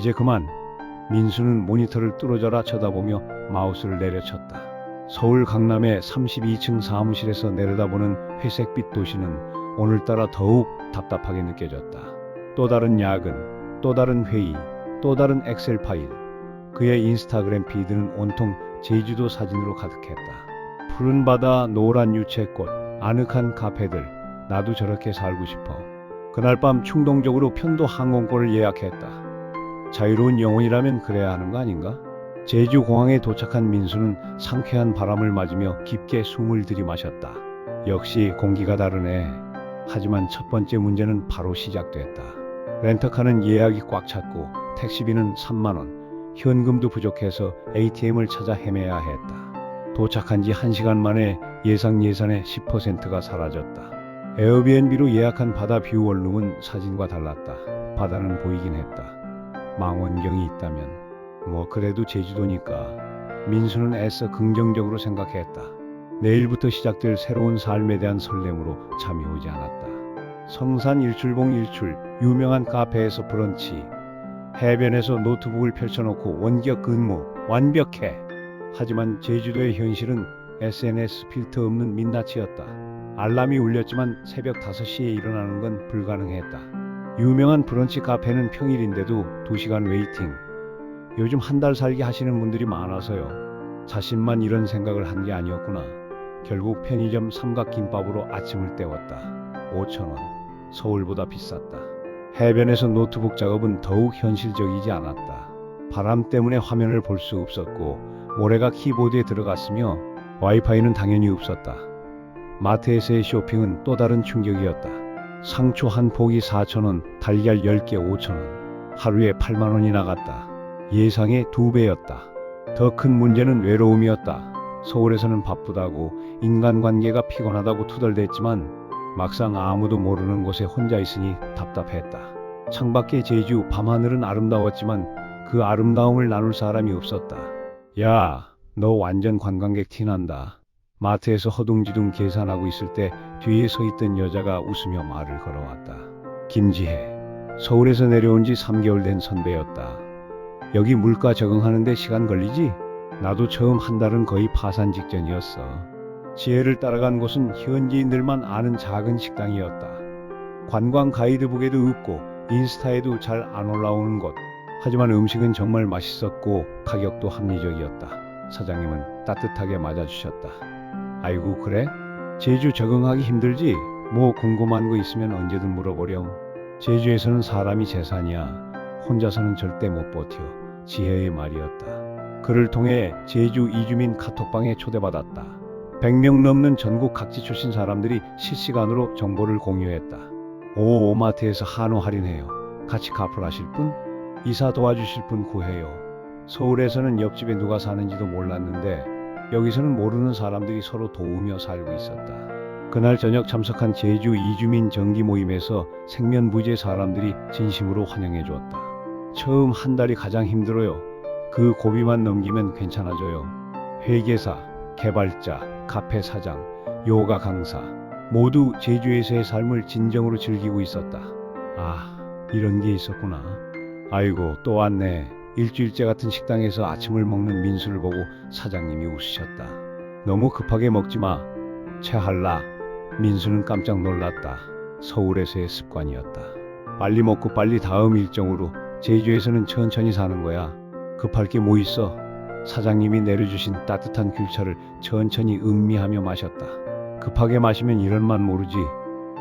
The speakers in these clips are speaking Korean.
이제 그만. 민수는 모니터를 뚫어져라 쳐다보며 마우스를 내려쳤다. 서울 강남의 32층 사무실에서 내려다보는 회색빛 도시는 오늘따라 더욱 답답하게 느껴졌다. 또 다른 야근, 또 다른 회의, 또 다른 엑셀 파일. 그의 인스타그램 피드는 온통 제주도 사진으로 가득했다. 푸른 바다, 노란 유채꽃, 아늑한 카페들. 나도 저렇게 살고 싶어. 그날 밤 충동적으로 편도 항공권을 예약했다. 자유로운 영혼이라면 그래야 하는 거 아닌가? 제주 공항에 도착한 민수는 상쾌한 바람을 맞으며 깊게 숨을 들이마셨다. 역시 공기가 다르네. 하지만 첫 번째 문제는 바로 시작됐다. 렌터카는 예약이 꽉 찼고 택시비는 3만 원, 현금도 부족해서 ATM을 찾아 헤매야 했다. 도착한 지 1시간 만에 예상 예산의 10%가 사라졌다. 에어비앤비로 예약한 바다 뷰 원룸은 사진과 달랐다. 바다는 보이긴 했다. 망원경이 있다면 뭐 그래도 제주도니까. 민수는 애써 긍정적으로 생각했다. 내일부터 시작될 새로운 삶에 대한 설렘으로 잠이 오지 않았다. 성산 일출봉 일출, 유명한 카페에서 브런치, 해변에서 노트북을 펼쳐놓고 원격 근무, 완벽해. 하지만 제주도의 현실은 SNS 필터 없는 민낯이었다. 알람이 울렸지만 새벽 5시에 일어나는 건 불가능했다. 유명한 브런치 카페는 평일인데도 2시간 웨이팅. 요즘 한 달 살기 하시는 분들이 많아서요. 자신만 이런 생각을 한 게 아니었구나. 결국 편의점 삼각김밥으로 아침을 때웠다. 5,000원. 서울보다 비쌌다. 해변에서 노트북 작업은 더욱 현실적이지 않았다. 바람 때문에 화면을 볼 수 없었고 모래가 키보드에 들어갔으며 와이파이는 당연히 없었다. 마트에서의 쇼핑은 또 다른 충격이었다. 상추 한 포기 4,000원, 달걀 10개 5,000원. 하루에 8만 원이 나갔다. 예상의 2배였다. 더 큰 문제는 외로움이었다. 서울에서는 바쁘다고, 인간관계가 피곤하다고 투덜댔지만 막상 아무도 모르는 곳에 혼자 있으니 답답했다. 창밖의 제주 밤하늘은 아름다웠지만 그 아름다움을 나눌 사람이 없었다. 야, 너 완전 관광객 티난다. 마트에서 허둥지둥 계산하고 있을 때 뒤에 서 있던 여자가 웃으며 말을 걸어왔다. 김지혜. 서울에서 내려온 지 3개월 된 선배였다. 여기 물가 적응하는데 시간 걸리지? 나도 처음 한 달은 거의 파산 직전이었어. 지혜를 따라간 곳은 현지인들만 아는 작은 식당이었다. 관광 가이드북에도 없고 인스타에도 잘 안 올라오는 곳. 하지만 음식은 정말 맛있었고 가격도 합리적이었다. 사장님은 따뜻하게 맞아주셨다. 아이고 그래? 제주 적응하기 힘들지? 뭐 궁금한 거 있으면 언제든 물어보렴. 제주에서는 사람이 재산이야. 혼자서는 절대 못 버텨. 지혜의 말이었다. 그를 통해 제주 이주민 카톡방에 초대받았다. 100명 넘는 전국 각지 출신 사람들이 실시간으로 정보를 공유했다. 오마트에서 한우 할인해요. 같이 카풀하실 분? 이사 도와주실 분 구해요. 서울에서는 옆집에 누가 사는지도 몰랐는데 여기서는 모르는 사람들이 서로 도우며 살고 있었다. 그날 저녁 참석한 제주 이주민 정기 모임에서 생면부지의 사람들이 진심으로 환영해 주었다. 처음 한 달이 가장 힘들어요. 그 고비만 넘기면 괜찮아져요. 회계사, 개발자, 카페 사장, 요가 강사 모두 제주에서의 삶을 진정으로 즐기고 있었다. 아, 이런 게 있었구나. 아이고 또 왔네. 일주일째 같은 식당에서 아침을 먹는 민수를 보고 사장님이 웃으셨다. 너무 급하게 먹지 마. 체할라. 민수는 깜짝 놀랐다. 서울에서의 습관이었다. 빨리 먹고 빨리 다음 일정으로. 제주에서는 천천히 사는 거야. 급할 게 뭐 있어. 사장님이 내려주신 따뜻한 귤차를 천천히 음미하며 마셨다. 급하게 마시면 이런 맛 모르지.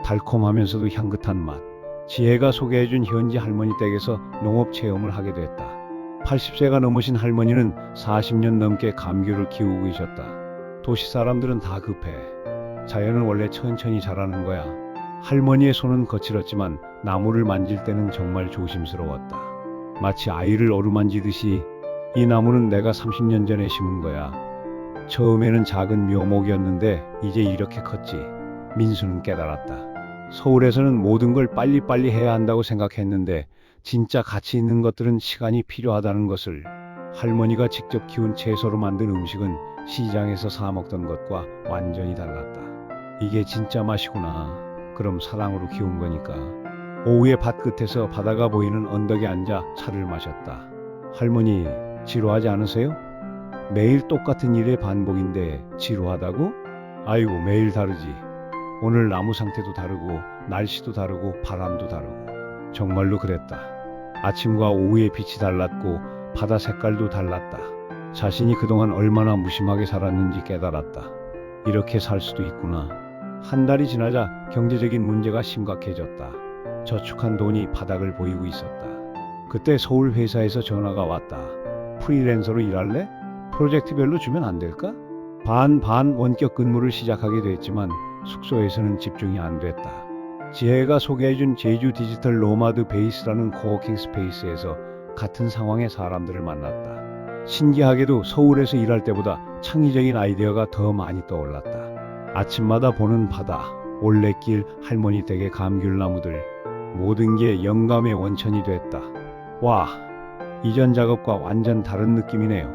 달콤하면서도 향긋한 맛. 지혜가 소개해준 현지 할머니 댁에서 농업 체험을 하게 됐다. 80세가 넘으신 할머니는 40년 넘게 감귤을 키우고 계셨다. 도시 사람들은 다 급해. 자연은 원래 천천히 자라는 거야. 할머니의 손은 거칠었지만 나무를 만질 때는 정말 조심스러웠다. 마치 아이를 어루만지듯이. 이 나무는 내가 30년 전에 심은 거야. 처음에는 작은 묘목이었는데 이제 이렇게 컸지. 민수는 깨달았다. 서울에서는 모든 걸 빨리빨리 해야 한다고 생각했는데 진짜 가치 있는 것들은 시간이 필요하다는 것을. 할머니가 직접 키운 채소로 만든 음식은 시장에서 사 먹던 것과 완전히 달랐다. 이게 진짜 맛이구나. 그럼 사랑으로 키운 거니까. 오후에 밭끝에서 바다가 보이는 언덕에 앉아 차를 마셨다. 할머니, 지루하지 않으세요? 매일 똑같은 일의 반복인데 지루하다고? 아이고, 매일 다르지. 오늘 나무 상태도 다르고 날씨도 다르고 바람도 다르고. 정말로 그랬다. 아침과 오후의 빛이 달랐고 바다 색깔도 달랐다. 자신이 그동안 얼마나 무심하게 살았는지 깨달았다. 이렇게 살 수도 있구나. 한 달이 지나자 경제적인 문제가 심각해졌다. 저축한 돈이 바닥을 보이고 있었다. 그때 서울 회사에서 전화가 왔다. 프리랜서로 일할래? 프로젝트별로 주면 안 될까? 반반 원격 근무를 시작하게 됐지만 숙소에서는 집중이 안 됐다. 지혜가 소개해준 제주 디지털 노마드 베이스라는 코워킹 스페이스에서 같은 상황의 사람들을 만났다. 신기하게도 서울에서 일할 때보다 창의적인 아이디어가 더 많이 떠올랐다. 아침마다 보는 바다, 올레길, 할머니 댁의 감귤나무들, 모든 게 영감의 원천이 됐다. 와, 이전 작업과 완전 다른 느낌이네요.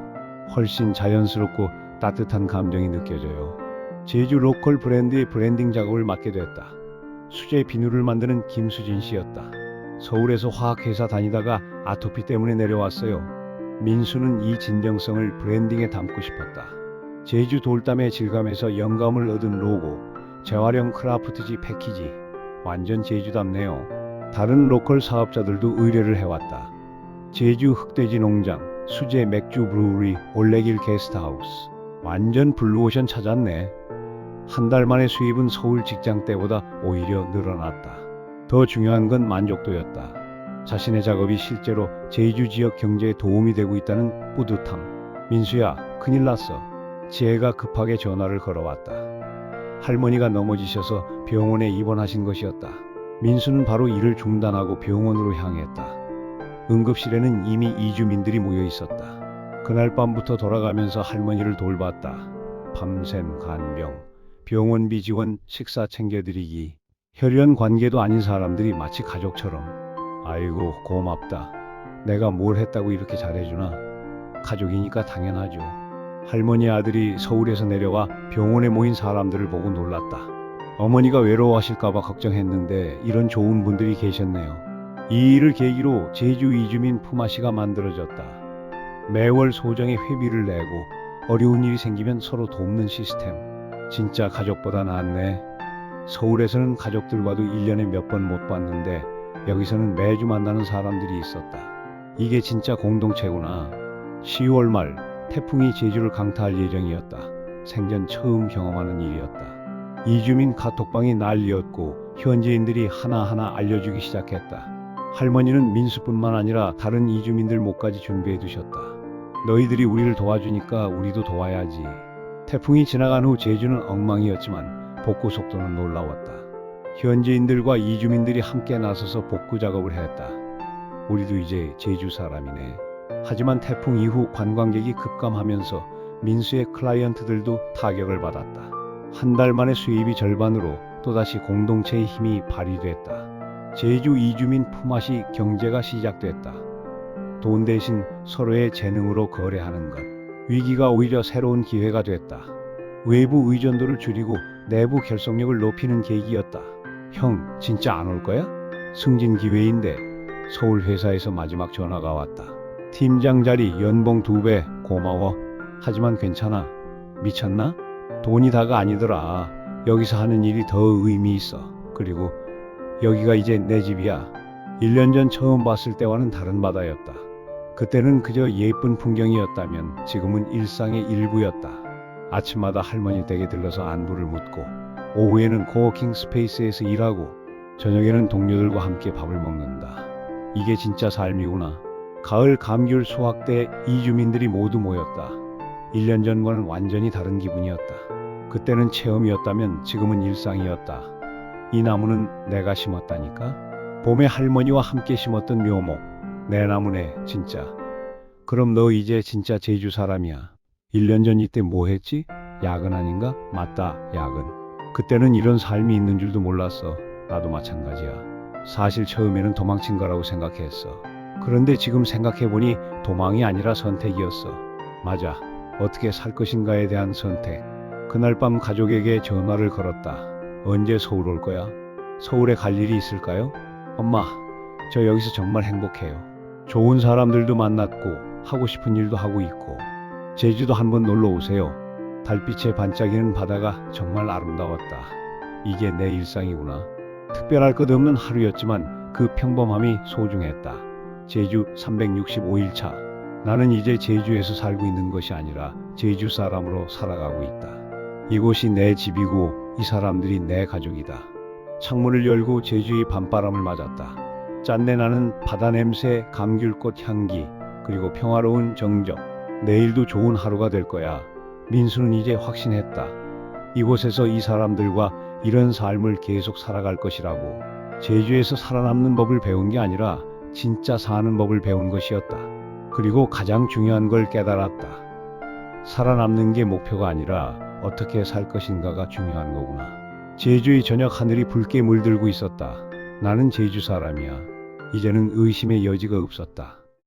훨씬 자연스럽고 따뜻한 감정이 느껴져요. 제주 로컬 브랜드의 브랜딩 작업을 맡게 됐다. 수제 비누를 만드는 김수진 씨였다. 서울에서 화학회사 다니다가 아토피 때문에 내려왔어요. 민수는 이 진정성을 브랜딩에 담고 싶었다. 제주 돌담의 질감에서 영감을 얻은 로고, 재활용 크라프트지 패키지, 완전 제주답네요. 다른 로컬 사업자들도 의뢰를 해왔다. 제주 흑돼지 농장, 수제 맥주 브루리, 올레길 게스트하우스. 완전 블루오션 찾았네. 한 달 만에 수입은 서울 직장 때보다 오히려 늘어났다. 더 중요한 건 만족도였다. 자신의 작업이 실제로 제주 지역 경제에 도움이 되고 있다는 뿌듯함. 민수야, 큰일 났어. 지혜가 급하게 전화를 걸어왔다. 할머니가 넘어지셔서 병원에 입원하신 것이었다. 민수는 바로 일을 중단하고 병원으로 향했다. 응급실에는 이미 이주민들이 모여 있었다. 그날 밤부터 돌아가면서 할머니를 돌봤다. 밤샘 간병, 병원비 지원, 식사 챙겨드리기. 혈연 관계도 아닌 사람들이 마치 가족처럼. 아이고, 고맙다. 내가 뭘 했다고 이렇게 잘해주나. 가족이니까 당연하죠. 할머니 아들이 서울에서 내려와 병원에 모인 사람들을 보고 놀랐다. 어머니가 외로워하실까봐 걱정했는데 이런 좋은 분들이 계셨네요. 이 일을 계기로 제주 이주민 품앗이가 만들어졌다. 매월 소정의 회비를 내고 어려운 일이 생기면 서로 돕는 시스템. 진짜 가족보다 낫네. 서울에서는 가족들과도 1년에 몇 번 못 봤는데 여기서는 매주 만나는 사람들이 있었다. 이게 진짜 공동체구나. 10월 말 태풍이 제주를 강타할 예정이었다. 생전 처음 경험하는 일이었다. 이주민 카톡방이 난리였고 현지인들이 하나하나 알려주기 시작했다. 할머니는 민수뿐만 아니라 다른 이주민들 목까지 준비해 두셨다. 너희들이 우리를 도와주니까 우리도 도와야지. 태풍이 지나간 후 제주는 엉망이었지만 복구 속도는 놀라웠다. 현지인들과 이주민들이 함께 나서서 복구 작업을 했다. 우리도 이제 제주 사람이네. 하지만 태풍 이후 관광객이 급감하면서 민수의 클라이언트들도 타격을 받았다. 한 달 만에 수입이 절반으로 또다시 공동체의 힘이 발휘됐다. 제주 이주민 품앗이 경제가 시작됐다. 돈 대신 서로의 재능으로 거래하는 것. 위기가 오히려 새로운 기회가 됐다. 외부 의존도를 줄이고 내부 결속력을 높이는 계기였다. 형, 진짜 안 올 거야? 승진 기회인데. 서울 회사에서 마지막 전화가 왔다. 팀장 자리 연봉 2배 고마워. 하지만 괜찮아. 미쳤나? 돈이 다가 아니더라. 여기서 하는 일이 더 의미 있어. 그리고 여기가 이제 내 집이야. 1년 전 처음 봤을 때와는 다른 바다였다. 그때는 그저 예쁜 풍경이었다면 지금은 일상의 일부였다. 아침마다 할머니 댁에 들러서 안부를 묻고 오후에는 코워킹 스페이스에서 일하고 저녁에는 동료들과 함께 밥을 먹는다. 이게 진짜 삶이구나. 가을 감귤 수확 때 이주민들이 모두 모였다. 1년 전과는 완전히 다른 기분이었다. 그때는 체험이었다면 지금은 일상이었다. 이 나무는 내가 심었다니까? 봄에 할머니와 함께 심었던 묘목. 내 나무네, 진짜. 그럼 너 이제 진짜 제주 사람이야. 1년 전 이때 뭐 했지? 야근 아닌가? 맞다, 야근. 그때는 이런 삶이 있는 줄도 몰랐어. 나도 마찬가지야. 사실 처음에는 도망친 거라고 생각했어. 그런데 지금 생각해보니 도망이 아니라 선택이었어. 맞아. 어떻게 살 것인가에 대한 선택. 그날 밤 가족에게 전화를 걸었다. 언제 서울 올 거야? 서울에 갈 일이 있을까요? 엄마, 저 여기서 정말 행복해요. 좋은 사람들도 만났고 하고 싶은 일도 하고 있고. 제주도 한번 놀러 오세요. 달빛에 반짝이는 바다가 정말 아름다웠다. 이게 내 일상이구나. 특별할 것 없는 하루였지만 그 평범함이 소중했다. 제주 365일차. 나는 이제 제주에서 살고 있는 것이 아니라 제주 사람으로 살아가고 있다. 이곳이 내 집이고 이 사람들이 내 가족이다. 창문을 열고 제주의 밤바람을 맞았다. 짠내 나는 바다 냄새, 감귤꽃 향기, 그리고 평화로운 정적. 내일도 좋은 하루가 될 거야. 민수는 이제 확신했다. 이곳에서 이 사람들과 이런 삶을 계속 살아갈 것이라고. 제주에서 살아남는 법을 배운 게 아니라 진짜 사는 법을 배운 것이었다. 그리고 가장 중요한 걸 깨달았다. 살아남는 게 목표가 아니라 어떻게 살 것인가가 중요한 거구나. 제주의 저녁 하늘이 붉게 물들고 있었다. 나는 제주 사람이야. 이제는 의심의 여지가 없었다.